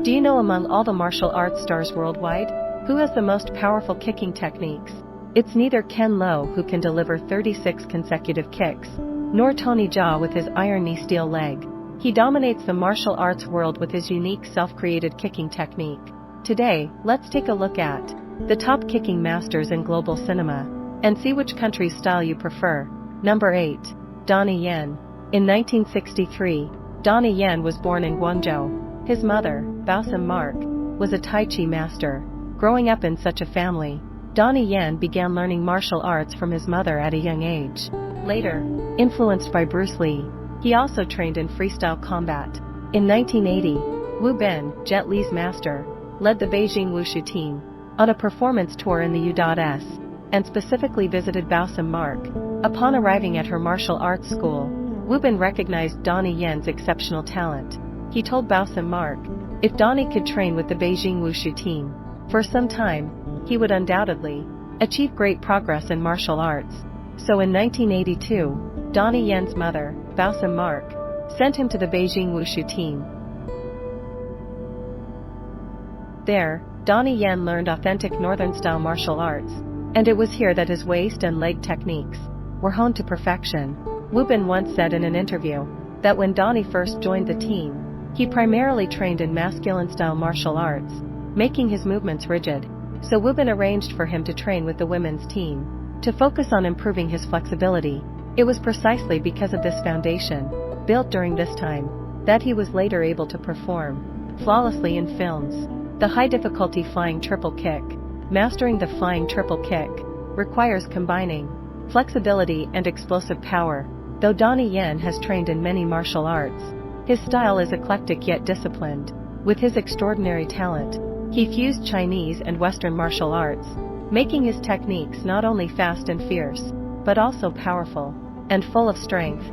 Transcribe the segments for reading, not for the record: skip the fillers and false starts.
Do you know among all the martial arts stars worldwide, who has the most powerful kicking techniques? It's neither Ken Lo, who can deliver 36 consecutive kicks, nor Tony Jaa with his iron knee steel leg. He dominates the martial arts world with his unique self-created kicking technique. Today, let's take a look at the top kicking masters in global cinema, and see which country's style you prefer. Number 8. Donnie Yen. In 1963, Donnie Yen was born in Guangzhou. His mother, Baosam Mark, was a Tai Chi master. Growing up in such a family, Donnie Yen began learning martial arts from his mother at a young age. Later, influenced by Bruce Lee, he also trained in freestyle combat. In 1980, Wu Ben, Jet Li's master, led the Beijing Wushu team on a performance tour in the U.S. and specifically visited Baosam Mark. Upon arriving at her martial arts school, Wu Ben recognized Donnie Yen's exceptional talent. He told Baosam Mark, if Donnie could train with the Beijing Wushu team for some time, he would undoubtedly achieve great progress in martial arts. So in 1982, Donnie Yen's mother, Baosam Mark, sent him to the Beijing Wushu team. There, Donnie Yen learned authentic northern-style martial arts, and it was here that his waist and leg techniques were honed to perfection. Wu Ben once said in an interview that when Donnie first joined the team, he primarily trained in masculine-style martial arts, making his movements rigid. So Wu Ben arranged for him to train with the women's team to focus on improving his flexibility. It was precisely because of this foundation, built during this time, that he was later able to perform flawlessly in films. The high-difficulty flying triple kick. Mastering the flying triple kick requires combining flexibility and explosive power. Though Donnie Yen has trained in many martial arts, his style is eclectic yet disciplined. With his extraordinary talent, he fused Chinese and Western martial arts, making his techniques not only fast and fierce, but also powerful and full of strength.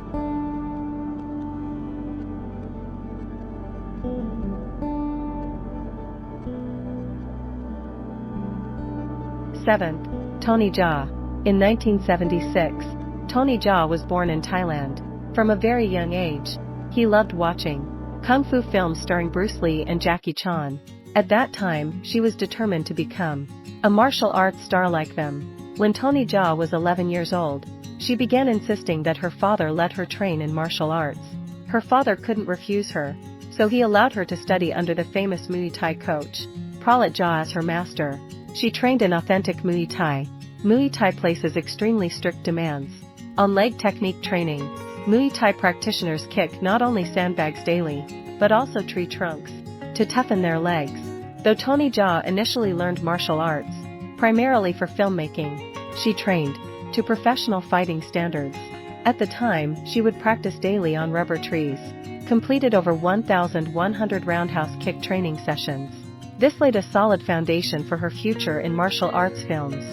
7th. Tony Jaa. In 1976, Tony Jaa was born in Thailand. From a very young age, he loved watching kung fu films starring Bruce Lee and Jackie Chan. At that time, she was determined to become a martial arts star like them. When Tony Jaa was 11 years old, she began insisting that her father let her train in martial arts. Her father couldn't refuse her, so he allowed her to study under the famous Muay Thai coach, Pralat Jaa, as her master. She trained in authentic Muay Thai. Muay Thai places extremely strict demands on leg technique training. Muay Thai practitioners kick not only sandbags daily, but also tree trunks to toughen their legs. Though Tony Jaa initially learned martial arts primarily for filmmaking, she trained to professional fighting standards. At the time, she would practice daily on rubber trees, completed over 1,100 roundhouse kick training sessions. This laid a solid foundation for her future in martial arts films.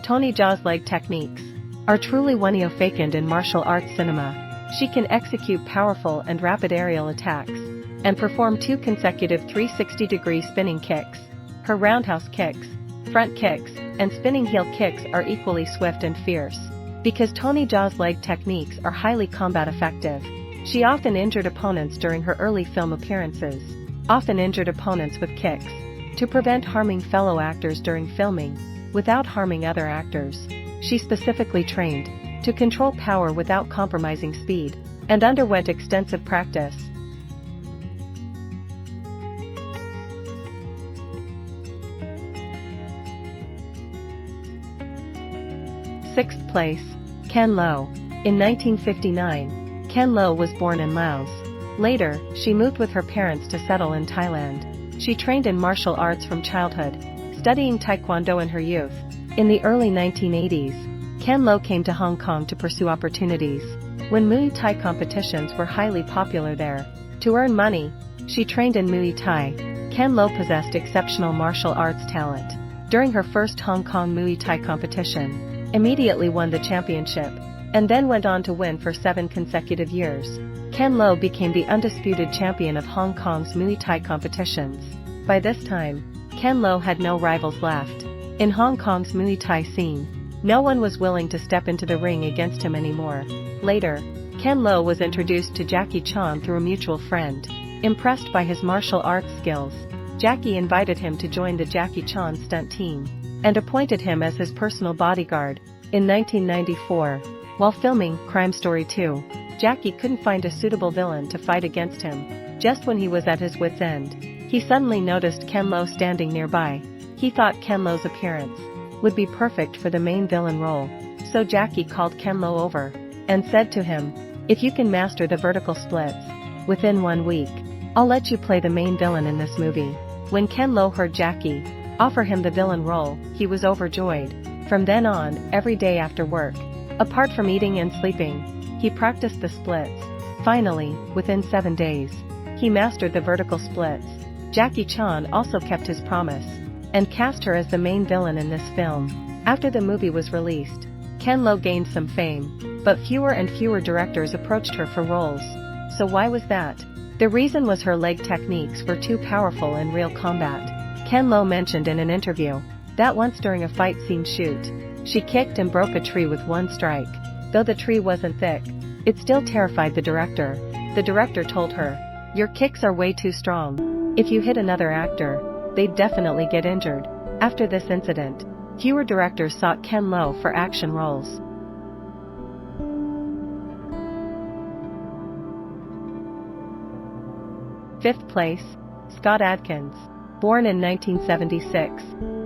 Tony Jaa's leg techniques are truly one-of-a-kind in martial arts cinema. She can execute powerful and rapid aerial attacks, and perform 2 consecutive 360-degree spinning kicks. Her roundhouse kicks, front kicks, and spinning heel kicks are equally swift and fierce. Because Tony Jaa's leg techniques are highly combat effective, she often injured opponents during her early film appearances. With kicks to prevent harming fellow actors during filming, without harming other actors. She specifically trained to control power without compromising speed, and underwent extensive practice. 6th place. Ken Lo. In 1959, Ken Lo was born in Laos. Later, she moved with her parents to settle in Thailand. She trained in martial arts from childhood, studying Taekwondo in her youth. In the early 1980s, Ken Lo came to Hong Kong to pursue opportunities when Muay Thai competitions were highly popular there. To earn money, she trained in Muay Thai. Ken Lo possessed exceptional martial arts talent. During her first Hong Kong Muay Thai competition, immediately won the championship, and then went on to win for 7 consecutive years. Ken Lo became the undisputed champion of Hong Kong's Muay Thai competitions. By this time, Ken Lo had no rivals left. In Hong Kong's Muay Thai scene, no one was willing to step into the ring against him anymore. Later, Ken Lo was introduced to Jackie Chan through a mutual friend. Impressed by his martial arts skills, Jackie invited him to join the Jackie Chan stunt team and appointed him as his personal bodyguard. In 1994, while filming Crime Story 2, Jackie couldn't find a suitable villain to fight against him. Just when he was at his wit's end, he suddenly noticed Ken Lo standing nearby. He thought Ken Lo's appearance would be perfect for the main villain role, so Jackie called Ken Lo over and said to him, "If you can master the vertical splits within 1 week, I'll let you play the main villain in this movie." When Ken Lo heard Jackie offer him the villain role, he was overjoyed. From then on, every day after work, apart from eating and sleeping, he practiced the splits. Finally, within 7 days, he mastered the vertical splits. Jackie Chan also kept his promise and cast her as the main villain in this film. After the movie was released, Ken Lo gained some fame, but fewer and fewer directors approached her for roles. So why was that? The reason was her leg techniques were too powerful in real combat. Ken Lo mentioned in an interview that once during a fight scene shoot, she kicked and broke a tree with one strike. Though the tree wasn't thick, it still terrified the director. The director told her, "Your kicks are way too strong. If you hit another actor, they'd definitely get injured." After this incident, fewer directors sought Ken Lo for action roles. Fifth place, Scott Adkins. Born in 1976,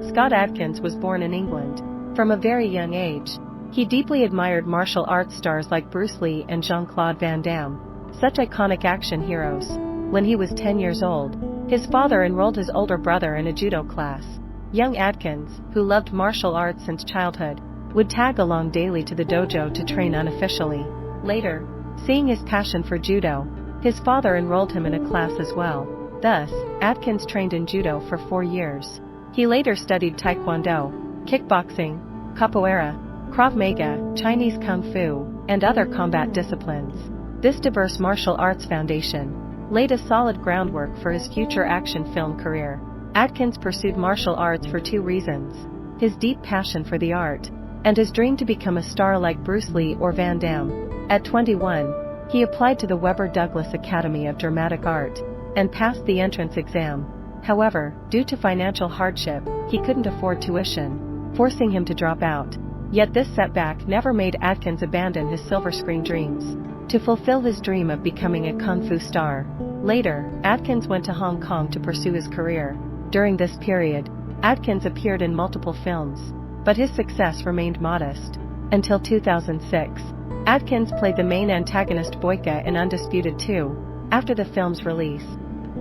Scott Adkins was born in England. From a very young age, he deeply admired martial arts stars like Bruce Lee and Jean-Claude Van Damme, such iconic action heroes. When he was 10 years old, his father enrolled his older brother in a judo class. Young Adkins, who loved martial arts since childhood, would tag along daily to the dojo to train unofficially. Later, seeing his passion for judo, his father enrolled him in a class as well. Thus, Adkins trained in judo for 4 years. He later studied taekwondo, kickboxing, capoeira, Krav Maga, Chinese Kung Fu, and other combat disciplines. This diverse martial arts foundation laid a solid groundwork for his future action film career. Adkins pursued martial arts for 2 reasons: his deep passion for the art, and his dream to become a star like Bruce Lee or Van Damme. At 21, he applied to the Webber Douglas Academy of Dramatic Art and passed the entrance exam. However, due to financial hardship, he couldn't afford tuition, forcing him to drop out. Yet this setback never made Adkins abandon his silver screen dreams to fulfill his dream of becoming a kung fu star. Later, Adkins went to Hong Kong to pursue his career. During this period, Adkins appeared in multiple films, but his success remained modest. Until 2006, Adkins played the main antagonist Boyka in Undisputed 2. After the film's release,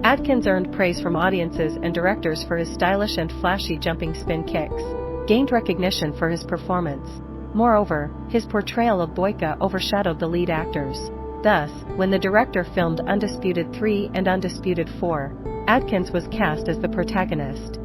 Adkins earned praise from audiences and directors for his stylish and flashy jumping spin kicks, gained recognition for his performance. Moreover, his portrayal of Boyka overshadowed the lead actors. Thus, when the director filmed Undisputed 3 and Undisputed 4, Adkins was cast as the protagonist.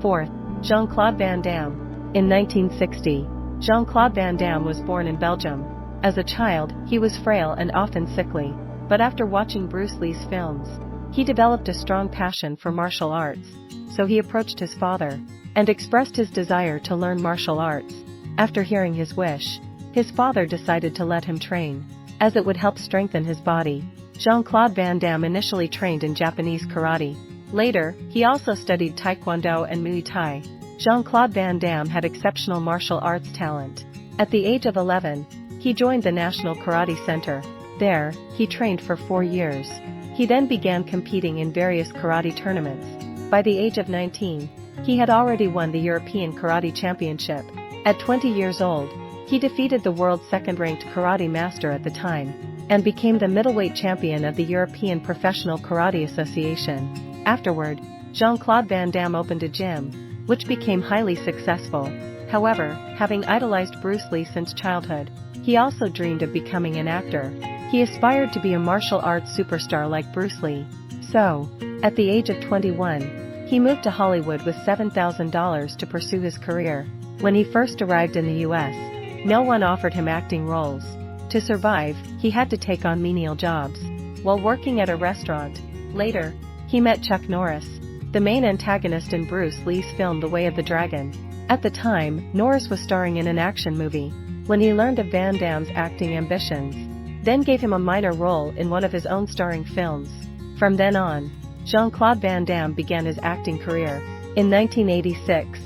Fourth, Jean-Claude Van Damme. In 1960, Jean-Claude Van Damme was born in Belgium. As a child, he was frail and often sickly, but after watching Bruce Lee's films, he developed a strong passion for martial arts, so he approached his father and expressed his desire to learn martial arts. After hearing his wish, his father decided to let him train, as it would help strengthen his body. Jean-Claude Van Damme initially trained in Japanese karate. Later, he also studied taekwondo and Muay Thai. Jean-Claude Van Damme had exceptional martial arts talent. At the age of 11, he joined the National Karate Center. There, he trained for 4 years. He then began competing in various karate tournaments. By the age of 19, he had already won the European Karate Championship. At 20 years old, he defeated the world's second-ranked karate master at the time, and became the middleweight champion of the European Professional Karate Association. Afterward, Jean-Claude Van Damme opened a gym, which became highly successful. However, having idolized Bruce Lee since childhood, he also dreamed of becoming an actor. He aspired to be a martial arts superstar like Bruce Lee. So, at the age of 21, he moved to Hollywood with $7,000 to pursue his career. When he first arrived in the US, no one offered him acting roles. To survive, he had to take on menial jobs while working at a restaurant. Later, he met Chuck Norris, the main antagonist in Bruce Lee's film The Way of the Dragon. At the time, Norris was starring in an action movie. When he learned of Van Damme's acting ambitions, then gave him a minor role in one of his own starring films. From then on, Jean-Claude Van Damme began his acting career. In 1986,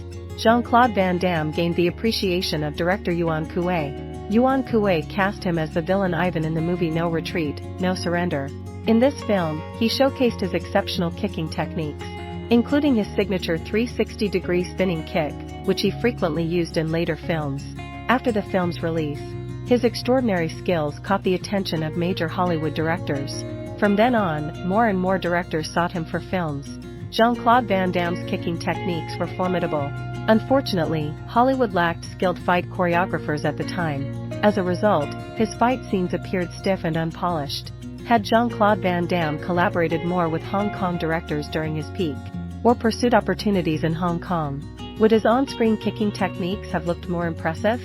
Jean-Claude Van Damme gained the appreciation of director Yuen Kuei. Yuen Kuei cast him as the villain Ivan in the movie No Retreat, No Surrender. In this film, he showcased his exceptional kicking techniques, including his signature 360-degree spinning kick, which he frequently used in later films. After the film's release, his extraordinary skills caught the attention of major Hollywood directors. From then on, more and more directors sought him for films. Jean-Claude Van Damme's kicking techniques were formidable. Unfortunately, Hollywood lacked skilled fight choreographers at the time. As a result, his fight scenes appeared stiff and unpolished. Had Jean-Claude Van Damme collaborated more with Hong Kong directors during his peak, or pursued opportunities in Hong Kong, would his on-screen kicking techniques have looked more impressive?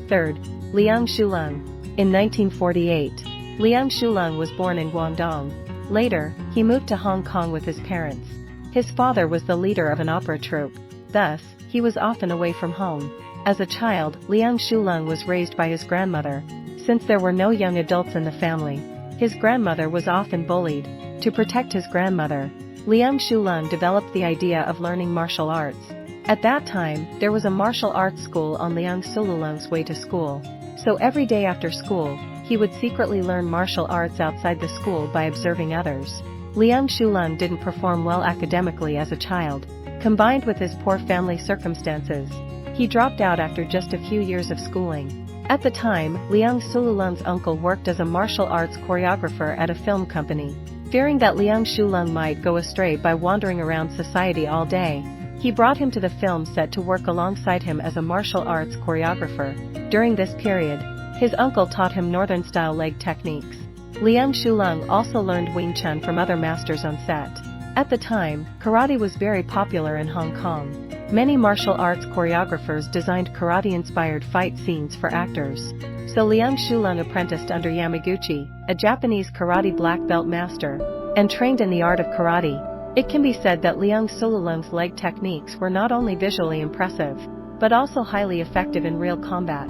Third, Liang Shulung. In 1948, Liang Shulung was born in Guangdong. Later, he moved to Hong Kong with his parents. His father was the leader of an opera troupe. Thus, he was often away from home. As a child, Liang Shulung was raised by his grandmother. Since there were no young adults in the family, his grandmother was often bullied. To protect his grandmother, Liang Shulung developed the idea of learning martial arts. At that time, there was a martial arts school on Liang Shulung's way to school. So every day after school, he would secretly learn martial arts outside the school by observing others. Liang Shulung didn't perform well academically as a child. Combined with his poor family circumstances, he dropped out after just a few years of schooling. At the time, Liang Shulung's uncle worked as a martial arts choreographer at a film company. Fearing that Liang Shulung might go astray by wandering around society all day, he brought him to the film set to work alongside him as a martial arts choreographer. During this period, his uncle taught him northern-style leg techniques. Liang Shulung also learned Wing Chun from other masters on set. At the time, karate was very popular in Hong Kong. Many martial arts choreographers designed karate-inspired fight scenes for actors. So Liang Shulung apprenticed under Yamaguchi, a Japanese karate black belt master, and trained in the art of karate. It can be said that Liang Shulung's leg techniques were not only visually impressive, but also highly effective in real combat.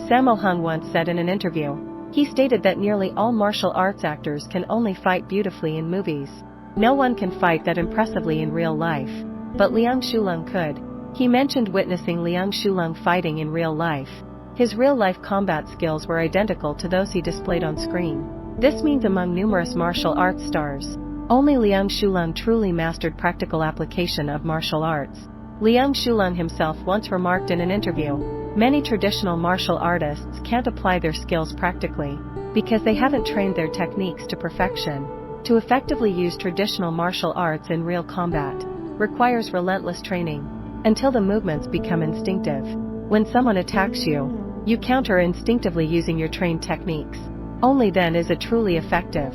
Sammo Hung once said in an interview, he stated that nearly all martial arts actors can only fight beautifully in movies. No one can fight that impressively in real life. But Liang Shulung could. He mentioned witnessing Liang Shulung fighting in real life. His real-life combat skills were identical to those he displayed on screen. This means among numerous martial arts stars, only Liang Shulung truly mastered practical application of martial arts. Liang Shulung himself once remarked in an interview, many traditional martial artists can't apply their skills practically, because they haven't trained their techniques to perfection. To effectively use traditional martial arts in real combat requires relentless training, until the movements become instinctive. When someone attacks you, you counter instinctively using your trained techniques. Only then is it truly effective.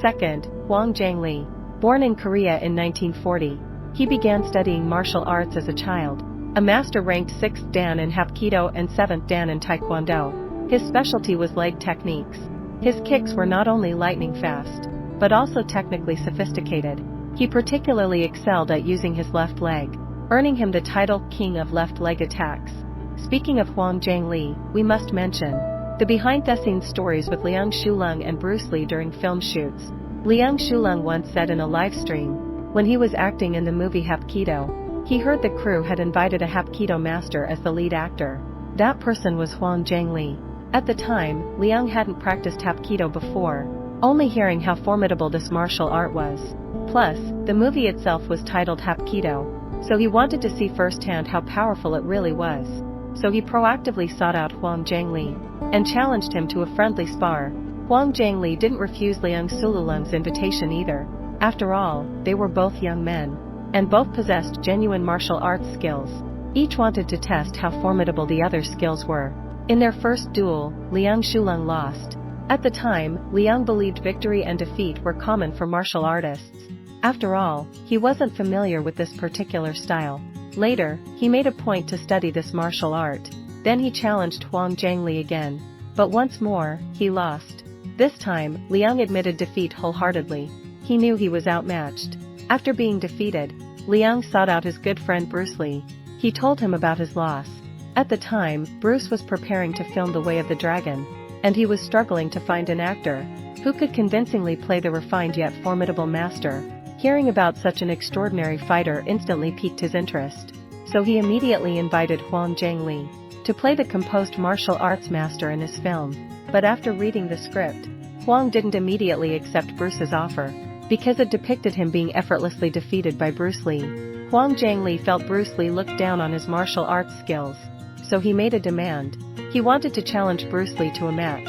Second, Wang Jiangli. Born in Korea in 1940, he began studying martial arts as a child. A master ranked 6th Dan in Hapkido and 7th Dan in Taekwondo. His specialty was leg techniques. His kicks were not only lightning fast, but also technically sophisticated. He particularly excelled at using his left leg, earning him the title King of Left Leg Attacks. Speaking of Wang Jiangli, we must mention the behind-the-scenes stories with Liang Shulung and Bruce Lee during film shoots. Liang Shulung once said in a live stream, when he was acting in the movie Hapkido, he heard the crew had invited a Hapkido master as the lead actor. That person was Wang Jiangli. At the time, Liang hadn't practiced Hapkido before, only hearing how formidable this martial art was. Plus, the movie itself was titled Hapkido, so he wanted to see firsthand how powerful it really was. So he proactively sought out Wang Jiangli and challenged him to a friendly spar. Wang Jiangli didn't refuse Liang Shulung's invitation either. After all, they were both young men, and both possessed genuine martial arts skills. Each wanted to test how formidable the other's skills were. In their first duel, Liang Shulung lost. At the time, Liang believed victory and defeat were common for martial artists. After all, he wasn't familiar with this particular style. Later, he made a point to study this martial art. Then he challenged Huang Zhangli again. But once more, he lost. This time, Liang admitted defeat wholeheartedly. He knew he was outmatched. After being defeated, Liang sought out his good friend Bruce Lee. He told him about his loss. At the time, Bruce was preparing to film The Way of the Dragon, and he was struggling to find an actor who could convincingly play the refined yet formidable master. Hearing about such an extraordinary fighter instantly piqued his interest. So he immediately invited Huang Zhangli to play the composed martial arts master in his film. But after reading the script, Huang didn't immediately accept Bruce's offer, because it depicted him being effortlessly defeated by Bruce Lee. Huang Zhangli felt Bruce Lee looked down on his martial arts skills. So he made a demand. He wanted to challenge Bruce Lee to a match.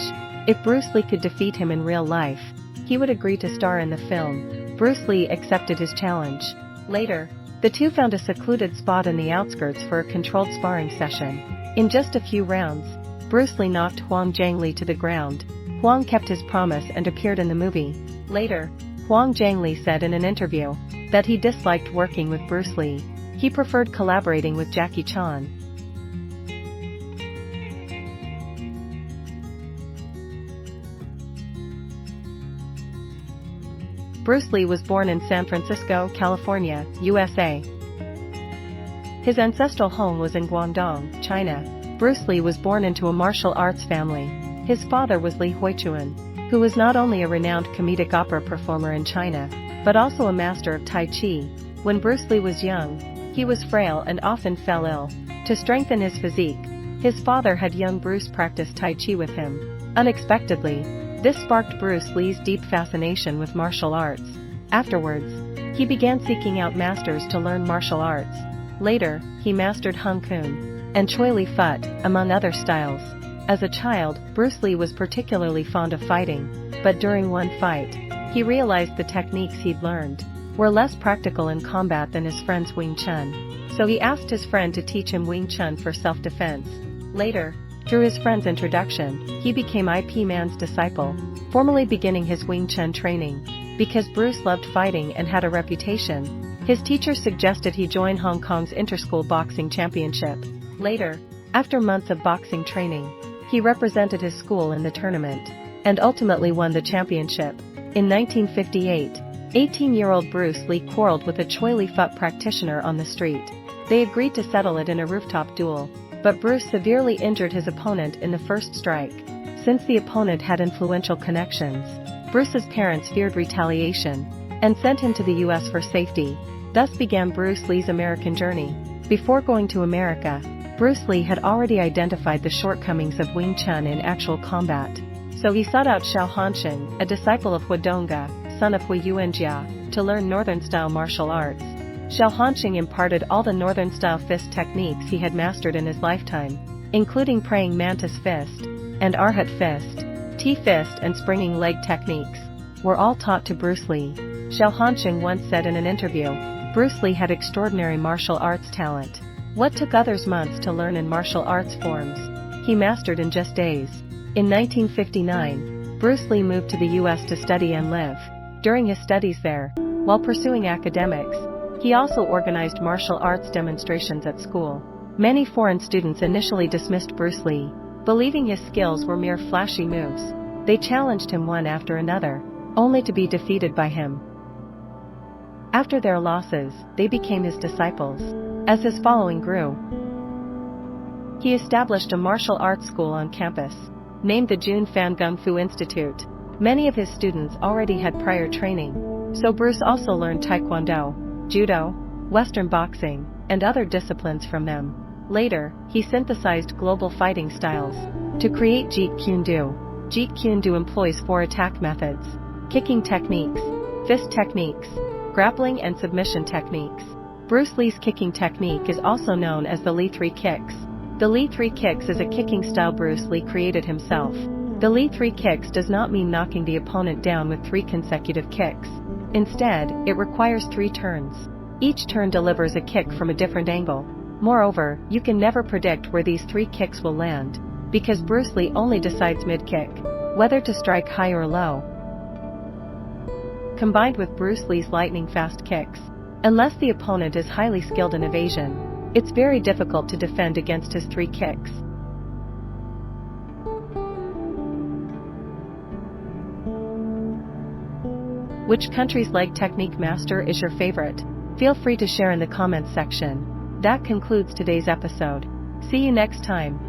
If Bruce Lee could defeat him in real life, he would agree to star in the film. Bruce Lee accepted his challenge. Later, the two found a secluded spot in the outskirts for a controlled sparring session. In just a few rounds, Bruce Lee knocked Huang Zhangli to the ground. Huang kept his promise and appeared in the movie. Later, Huang Zhangli said in an interview that he disliked working with Bruce Lee. He preferred collaborating with Jackie Chan. Bruce Lee was born in San Francisco, California, USA. His ancestral home was in Guangdong, China. Bruce Lee was born into a martial arts family. His father was Li Huichuan, who was not only a renowned comedic opera performer in China, but also a master of Tai Chi. When Bruce Lee was young, he was frail and often fell ill. To strengthen his physique, his father had young Bruce practice Tai Chi with him. Unexpectedly, this sparked Bruce Lee's deep fascination with martial arts. Afterwards, he began seeking out masters to learn martial arts. Later, he mastered Hung Kun and Choi Li Fut, among other styles. As a child, Bruce Lee was particularly fond of fighting, but during one fight, he realized the techniques he'd learned were less practical in combat than his friend's Wing Chun. So he asked his friend to teach him Wing Chun for self-defense. Later, through his friend's introduction, he became Ip Man's disciple, formally beginning his Wing Chun training. Because Bruce loved fighting and had a reputation, his teacher suggested he join Hong Kong's Interschool Boxing Championship. Later, after months of boxing training, he represented his school in the tournament, and ultimately won the championship. In 1958, 18-year-old Bruce Lee quarreled with a Choi Li Fut practitioner on the street. They agreed to settle it in a rooftop duel, but Bruce severely injured his opponent in the first strike. Since the opponent had influential connections, Bruce's parents feared retaliation and sent him to the US for safety. Thus began Bruce Lee's American journey. Before going to America, Bruce Lee had already identified the shortcomings of Wing Chun in actual combat. So he sought out Xiao Hanxing, a disciple of Huidonga, son of Hui Yuanjia, to learn Northern-style martial arts. Xiao Hanxing imparted all the Northern-style fist techniques he had mastered in his lifetime, including praying mantis fist and Arhat fist, T-fist and springing leg techniques, were all taught to Bruce Lee. Xiao Hanxing once said in an interview, Bruce Lee had extraordinary martial arts talent. What took others months to learn in martial arts forms, he mastered in just days. In 1959, Bruce Lee moved to the US to study and live. During his studies there, while pursuing academics, he also organized martial arts demonstrations at school. Many foreign students initially dismissed Bruce Lee, believing his skills were mere flashy moves. They challenged him one after another, only to be defeated by him. After their losses, they became his disciples. As his following grew, he established a martial arts school on campus, named the Jun Fan Gung Fu Institute. Many of his students already had prior training, so Bruce also learned Taekwondo, Judo, Western boxing, and other disciplines from them. Later, he synthesized global fighting styles to create Jeet Kune Do. Jeet Kune Do employs 4 attack methods: kicking techniques, fist techniques, grappling and submission techniques. Bruce Lee's kicking technique is also known as the Lee 3 kicks. The Lee 3 kicks is a kicking style Bruce Lee created himself. The Lee 3 kicks does not mean knocking the opponent down with 3 consecutive kicks. Instead, it requires 3 turns. Each turn delivers a kick from a different angle. Moreover, you can never predict where these 3 kicks will land, because Bruce Lee only decides mid-kick. Whether to strike high or low. Combined with Bruce Lee's lightning-fast kicks. Unless the opponent is highly skilled in evasion, it's very difficult to defend against his 3 kicks. Which country's leg technique master is your favorite? Feel free to share in the comments section. That concludes today's episode. See you next time.